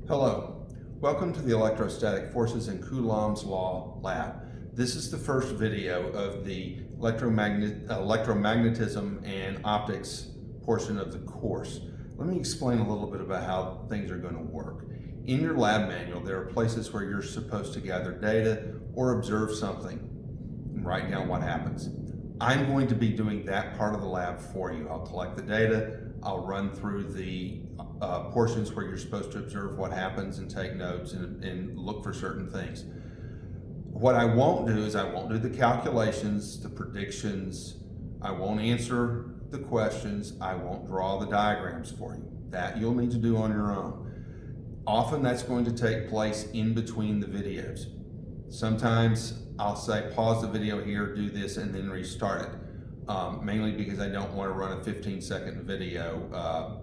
Hello, welcome to the Electrostatic Forces and Coulomb's Law Lab. This is the first video of the electromagnetism and optics portion of the course. Let me explain a little bit about how things are going to work. In your lab manual, there are places where you're supposed to gather data or observe something and write down what happens. I'm going to be doing that part of the lab for you. I'll collect the data, I'll run through the portions where you're supposed to observe what happens and take notes and look for certain things. What I won't do is I won't do the calculations, the predictions, I won't answer the questions, I won't draw the diagrams for you. That you'll need to do on your own. Often that's going to take place in between the videos. Sometimes I'll say pause the video here, do this, and then restart it. Mainly because I don't want to run a 15-second video.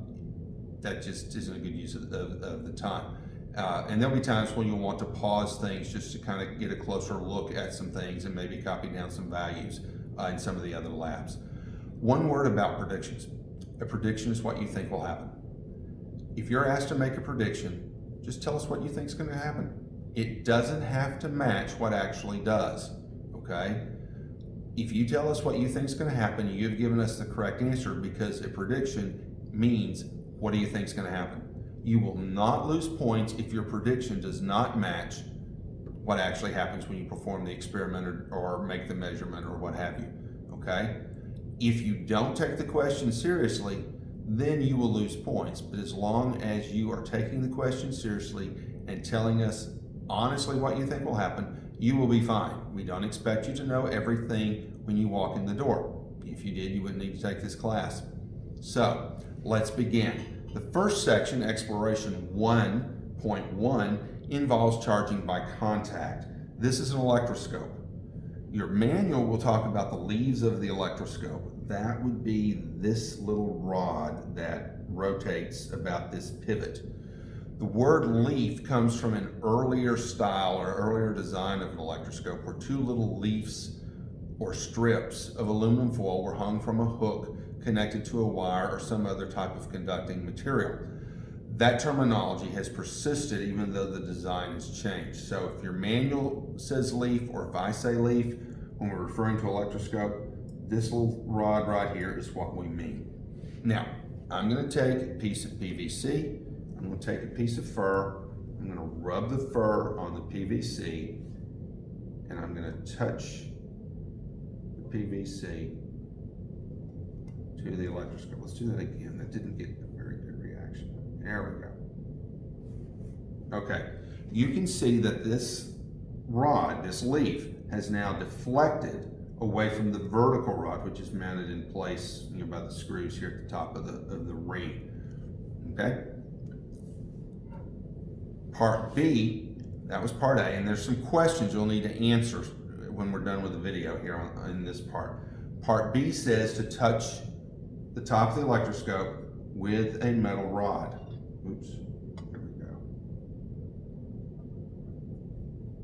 That just isn't a good use of the time. And there'll be times when you'll want to pause things just to kind of get a closer look at some things and maybe copy down some values in some of the other labs. One word about predictions. A prediction is what you think will happen. If you're asked to make a prediction, just tell us what you think is going to happen. It doesn't have to match what actually does, okay? If you tell us what you think is going to happen, you've given us the correct answer, because a prediction means what do you think is going to happen. You will not lose points if your prediction does not match what actually happens when you perform the experiment or make the measurement or what have you, okay? If you don't take the question seriously, then you will lose points. But as long as you are taking the question seriously and telling us honestly what you think will happen, you will be fine. We don't expect you to know everything when you walk in the door. If you did, you wouldn't need to take this class. So let's begin. The first section, Exploration 1.1, involves charging by contact. This is an electroscope. Your manual will talk about the leaves of the electroscope. That would be this little rod that rotates about this pivot. The word leaf comes from an earlier style or earlier design of an electroscope where two little leaves or strips of aluminum foil were hung from a hook connected to a wire or some other type of conducting material. That terminology has persisted even though the design has changed. So if your manual says leaf, or if I say leaf, when we're referring to electroscope, this little rod right here is what we mean. Now, I'm going to take a piece of PVC, I'm going to take a piece of fur, I'm going to rub the fur on the PVC, and I'm going to touch the PVC to the electroscope. Let's do that again. That didn't get a very good reaction. There we go. Okay, you can see that this rod, this leaf, has now deflected away from the vertical rod, which is mounted in place by the screws here at the top of the ring. Okay? Part B, that was part A, and there's some questions you'll need to answer when we're done with the video here in this part. Part B says to touch the top of the electroscope with a metal rod. Oops, there we go.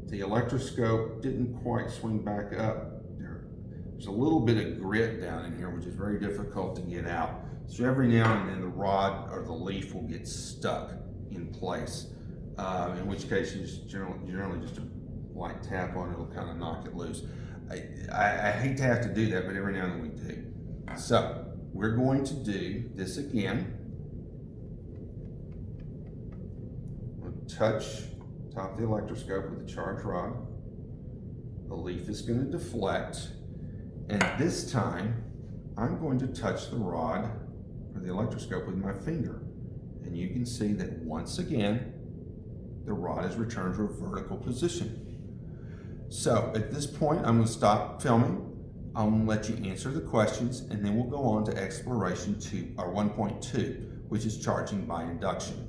The electroscope didn't quite swing back up. There's a little bit of grit down in here, which is very difficult to get out. So every now and then the rod or the leaf will get stuck in place, in which case you just generally just a light tap on it will kind of knock it loose. I hate to have to do that, but every now and then we do. So we're going to do this again. We'll touch the top of the electroscope with the charged rod. The leaf is going to deflect, and this time I'm going to touch the rod or the electroscope with my finger. And you can see that once again, the rod is returned to a vertical position. So at this point, I'm going to stop filming. I'm going to let you answer the questions, and then we'll go on to Exploration 1.2, which is charging by induction.